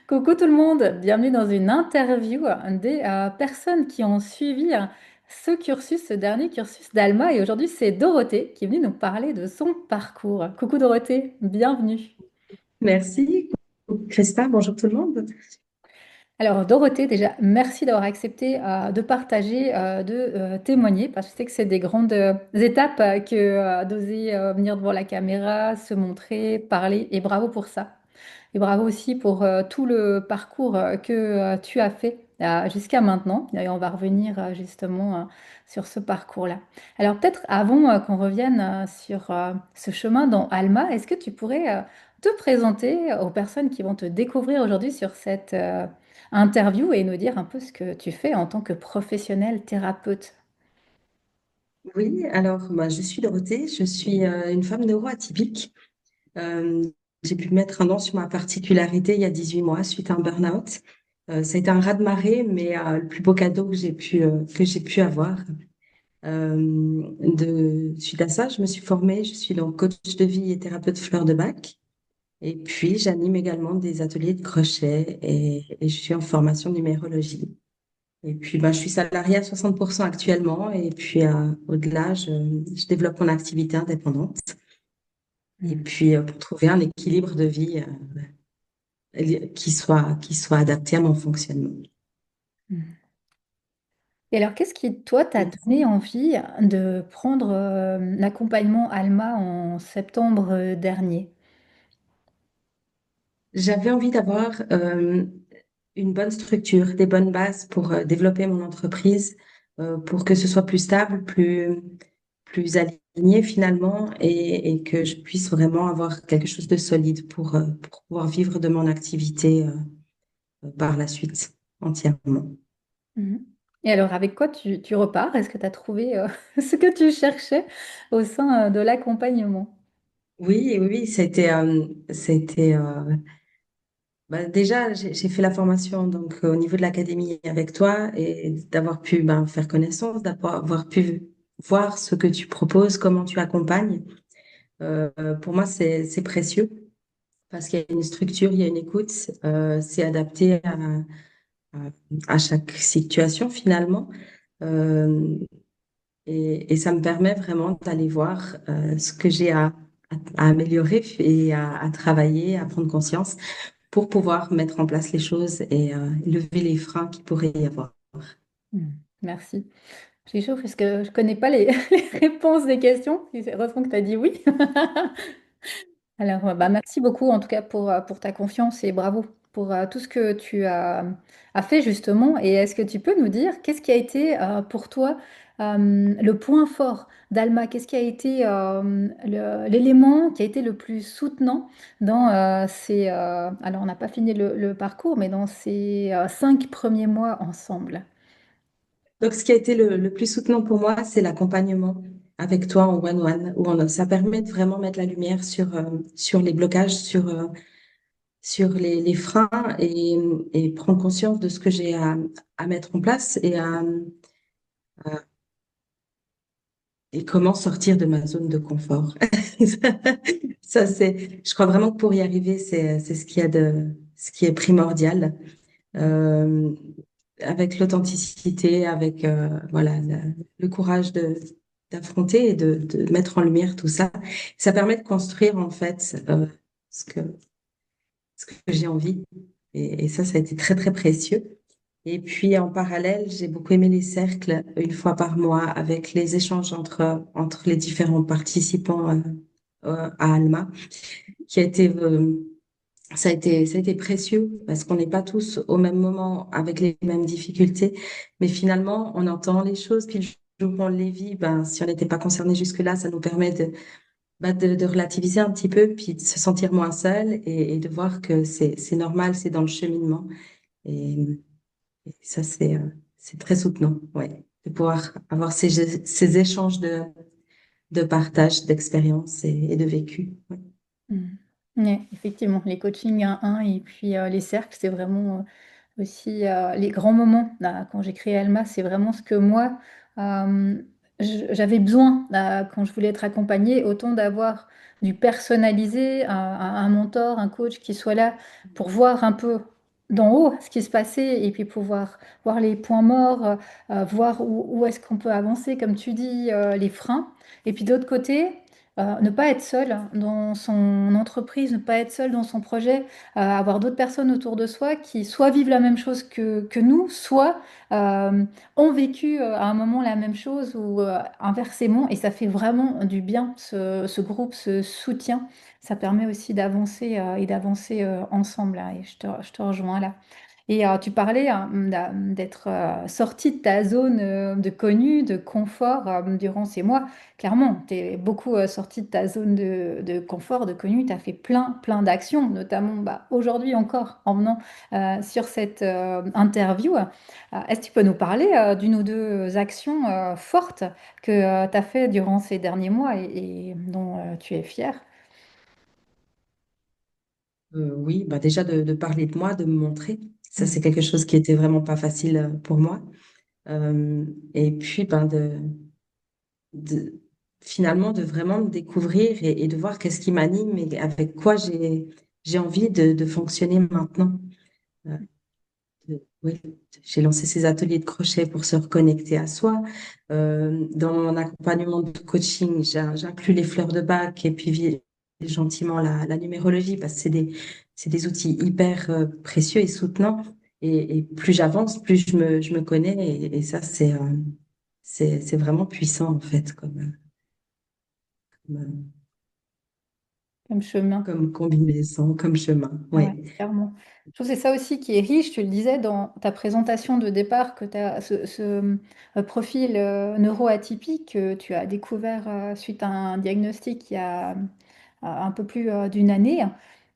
Coucou tout le monde, bienvenue dans une interview des personnes qui ont suivi ce cursus, ce dernier cursus d'Alma. Et aujourd'hui, c'est Dorothée qui est venue nous parler de son parcours. Coucou Dorothée, bienvenue. Merci, Christa. Bonjour tout le monde. Alors Dorothée, déjà, merci d'avoir accepté de partager, de témoigner, parce que je sais que c'est des grandes étapes que d'oser venir devant la caméra, se montrer, parler, et bravo pour ça. Et bravo aussi pour tout le parcours que tu as fait jusqu'à maintenant. Et on va revenir justement sur ce parcours-là. Alors peut-être avant qu'on revienne sur ce chemin dans Alma, est-ce que tu pourrais te présenter aux personnes qui vont te découvrir aujourd'hui sur cette interview et nous dire un peu ce que tu fais en tant que professionnel thérapeute? Oui, alors je suis Dorothée, je suis une femme neuroatypique. Euh, j'ai pu mettre un nom sur ma particularité il y a 18 mois suite à un burn-out. Ça a été un raz-de-marée, mais le plus beau cadeau que j'ai pu avoir. Suite à ça, je me suis formée, je suis donc coach de vie et thérapeute fleur de bac. Et puis, j'anime également des ateliers de crochet et je suis en formation de numérologie. Et puis, je suis salariée à 60% actuellement. Et puis, au-delà, je développe mon activité indépendante. Et Mm. puis, pour trouver un équilibre de vie qui soit adapté à mon fonctionnement. Mm. Et alors, qu'est-ce qui, toi, t'a donné envie de prendre l'accompagnement Alma en septembre dernier? J'avais envie d'avoir une bonne structure, des bonnes bases pour développer mon entreprise, pour que ce soit plus stable, plus aligné finalement, et que je puisse vraiment avoir quelque chose de solide pour pouvoir vivre de mon activité par la suite entièrement. Mhm. Et alors, avec quoi tu repars? Est-ce que tu as trouvé ce que tu cherchais au sein de l'accompagnement? Oui, oui, oui, déjà, j'ai fait la formation donc au niveau de l'académie avec toi et d'avoir pu faire connaissance, d'avoir pu voir ce que tu proposes, comment tu accompagnes. Pour moi, c'est précieux parce qu'il y a une structure, il y a une écoute, c'est adapté à, à chaque situation finalement. Euh, et ça me permet vraiment d'aller voir ce que j'ai à améliorer et à travailler, à prendre conscience pour pouvoir mettre en place les choses et lever les freins qu'il pourrait y avoir. Mhm. Merci. J'ai chaud parce que je connais pas les, les réponses des questions. Heureusement que tu as dit oui. Alors, merci beaucoup en tout cas pour ta confiance et bravo pour tout ce que tu as fait justement. Et est-ce que tu peux nous dire qu'est-ce qui a été pour toi le point fort d'Alma? Qu'est-ce qui a été l'élément qui a été le plus soutenant dans alors on n'a pas fini le parcours, mais dans ces 5 premiers mois ensemble? Donc, ce qui a été le plus soutenant pour moi, c'est l'accompagnement avec toi en one-one, ça permet de vraiment mettre la lumière sur les blocages, sur les freins et prendre conscience de ce que j'ai à mettre en place et comment sortir de ma zone de confort. Je crois vraiment que pour y arriver, c'est ce qui est primordial. Euh, avec l'authenticité, avec le courage d'affronter et de mettre en lumière tout ça. Ça permet de construire en fait ce que, ce que j'ai envie. Et ça a été très, très précieux. Et puis en parallèle, j'ai beaucoup aimé les cercles une fois par mois avec les échanges entre les différents participants à Alma, qui a été ça a été précieux parce qu'on n'est pas tous au même moment avec les mêmes difficultés, mais finalement, on entend les choses, puis le jour où on les vit, si on n'était pas concerné jusque-là, ça nous permet de relativiser un petit peu, puis de se sentir moins seul et de voir que c'est normal, c'est dans le cheminement. Et, et ça, c'est très soutenant, ouais, de pouvoir avoir ces échanges de partage, d'expérience et de vécu. Ouais. Mm. Ouais, effectivement, les coachings 1 et puis les cercles, c'est vraiment aussi les grands moments. Là, quand j'ai créé Alma, c'est vraiment ce que moi, j'avais besoin, quand je voulais être accompagnée, autant d'avoir du personnalisé, un mentor, un coach qui soit là pour voir un peu d'en haut ce qui se passait et puis pouvoir voir les points morts, voir où est-ce qu'on peut avancer, comme tu dis, les freins. Et puis d'autre côté, ne pas être seul dans son entreprise, ne pas être seul dans son projet, avoir d'autres personnes autour de soi qui soit vivent la même chose que nous, soit ont vécu à un moment la même chose ou inversement, et ça fait vraiment du bien, ce groupe, ce soutien. Ça permet aussi d'avancer et d'avancer ensemble, là, et je te rejoins là. Et tu parlais d'être sorti de ta zone de connu, de confort durant ces mois. Clairement, tu es beaucoup sorti de ta zone de confort, de connu. Tu as fait plein, plein d'actions, notamment bah, aujourd'hui encore en venant sur cette interview. Est-ce que tu peux nous parler d'une ou deux actions fortes que tu as fait durant ces derniers mois et dont tu es fier? Oui, bah déjà de parler de moi, de me montrer, ça Mm. c'est quelque chose qui était vraiment pas facile pour moi. Euh, et puis ben de finalement de vraiment me découvrir et de voir qu'est-ce qui m'anime et avec quoi j'ai envie de fonctionner maintenant. Euh, oui, j'ai lancé ces ateliers de crochet pour se reconnecter à soi. Dans mon accompagnement de coaching, j'inclus les fleurs de bac et puis gentiment la numérologie parce que c'est des outils hyper précieux et soutenants. Et plus j'avance, plus je me connais et ça, c'est vraiment puissant en fait comme, Comme chemin. comme combinaison, comme chemin. Ouais, Oui. clairement. Je trouve que c'est ça aussi qui est riche. Tu le disais dans ta présentation de départ, que tu as profil neuroatypique que tu as découvert suite à un diagnostic il y a un peu plus d'une année.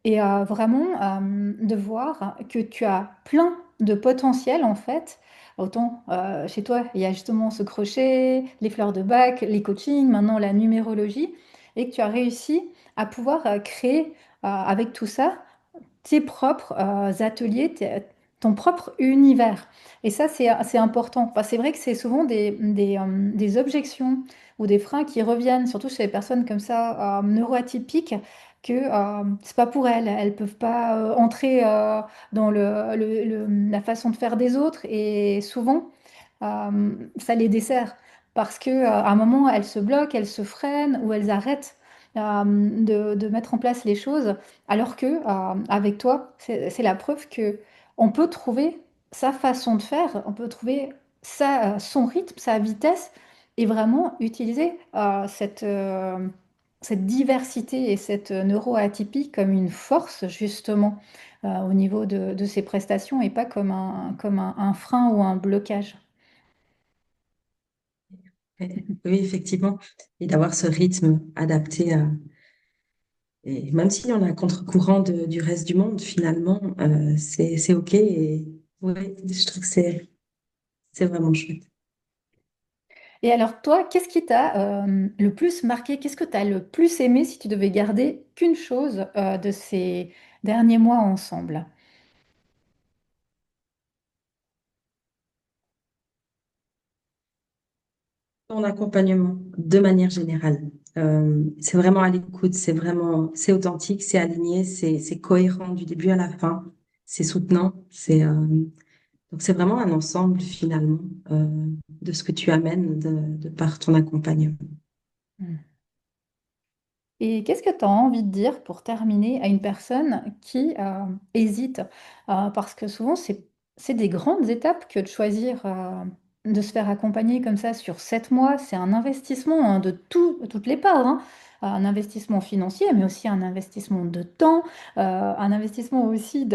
Et vraiment de voir que tu as plein de potentiel en fait. Autant chez toi, il y a justement ce crochet, les fleurs de bac, les coachings, maintenant la numérologie, et que tu as réussi à pouvoir créer avec tout ça tes propres ateliers, ton propre univers. Et ça, c'est important. Enfin, c'est vrai que c'est souvent des objections ou des freins qui reviennent, surtout chez les personnes comme ça, neuroatypiques, que c'est pas pour elles. Elles peuvent pas entrer dans la façon de faire des autres. Et souvent, ça les dessert. Parce que, à un moment, elles se bloquent, elles se freinent ou elles arrêtent de mettre en place les choses. Alors que avec toi, c'est la preuve que on peut trouver sa façon de faire, on peut trouver son rythme, sa vitesse, et vraiment utiliser cette diversité et cette neuroatypie comme une force justement au niveau de ses prestations et pas comme un frein ou un blocage. Oui, effectivement. Et d'avoir ce rythme adapté à. Et même si on est à contre-courant du reste du monde, finalement, c'est OK. Et ouais, je trouve que c'est vraiment chouette. Et alors toi, qu'est-ce qui t'a le plus marqué? Qu'est-ce que tu as le plus aimé si tu devais garder qu'une chose de ces derniers mois ensemble? Ton accompagnement, de manière générale, c'est vraiment à l'écoute, c'est authentique, c'est aligné, c'est cohérent du début à la fin, c'est soutenant, donc c'est vraiment un ensemble finalement de ce que tu amènes de par ton accompagnement. Et qu'est-ce que tu as envie de dire pour terminer à une personne qui hésite? Parce que souvent, c'est des grandes étapes que de choisir de se faire accompagner comme ça sur 7 mois. C'est un investissement hein, de toutes les parts, hein. Un investissement financier, mais aussi un investissement de temps, un investissement aussi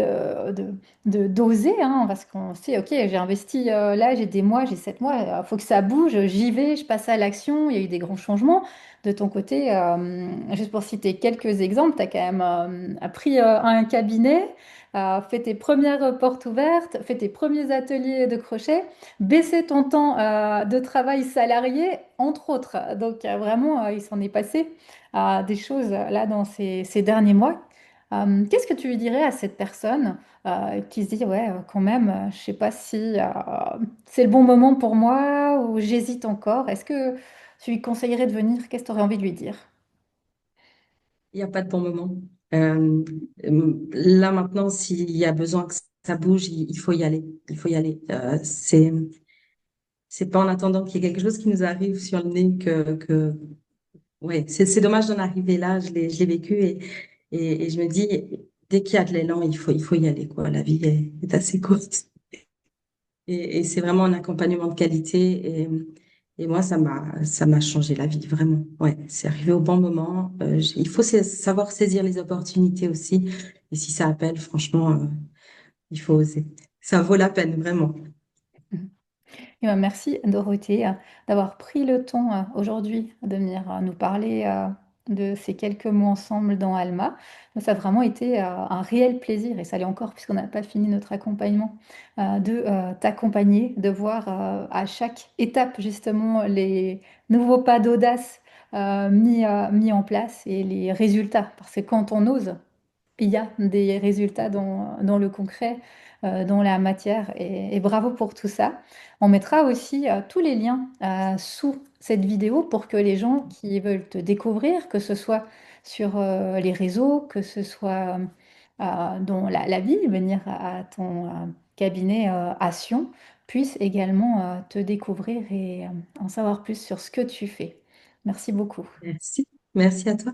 d'oser, hein, parce qu'on sait, ok, j'ai investi là, j'ai des mois, j'ai 7 mois, il faut que ça bouge, j'y vais, je passe à l'action, il y a eu des grands changements. De ton côté, juste pour citer quelques exemples, tu as quand même appris un cabinet, fait tes premières portes ouvertes, fait tes premiers ateliers de crochet, baissé ton temps de travail salarié, entre autres. Donc vraiment, il s'en est passé des choses là dans ces derniers mois. Qu'est-ce que tu lui dirais à cette personne qui se dit, ouais, quand même, je sais pas si c'est le bon moment pour moi fois où j'hésite encore, est-ce que tu lui conseillerais de venir? Qu'est-ce que tu aurais envie de lui dire? Il n'y a pas de bon moment. Euh, Là maintenant, s'il y a besoin que ça bouge, il faut y aller. Il faut y aller. C'est pas en attendant qu'il y ait quelque chose qui nous arrive sur le nez que ouais, c'est dommage d'en arriver là. Je l'ai vécu et je me dis, dès qu'il y a de l'élan, il faut y aller, quoi. La vie est assez courte. Et c'est vraiment un accompagnement de qualité. Et moi, ça m'a changé la vie, vraiment. Ouais, c'est arrivé au bon moment. Il faut savoir saisir les opportunités aussi. Et si ça appelle, franchement, il faut oser. Ça vaut la peine, vraiment. Eh ben, merci Dorothée d'avoir pris le temps aujourd'hui de venir nous parler de ces quelques mots ensemble dans Alma. Ça a vraiment été un réel plaisir et ça l'est encore puisqu'on n'a pas fini notre accompagnement de t'accompagner, de voir à chaque étape justement les nouveaux pas d'audace mis en place et les résultats. Parce que quand on ose, il y a des résultats dans le concret, dans la matière, et bravo pour tout ça. On mettra aussi tous les liens sous cette vidéo pour que les gens qui veulent te découvrir, que ce soit sur les réseaux, que ce soit dans la ville, venir à ton cabinet à Sion, puissent également te découvrir et en savoir plus sur ce que tu fais. Merci beaucoup. Merci. Merci à toi.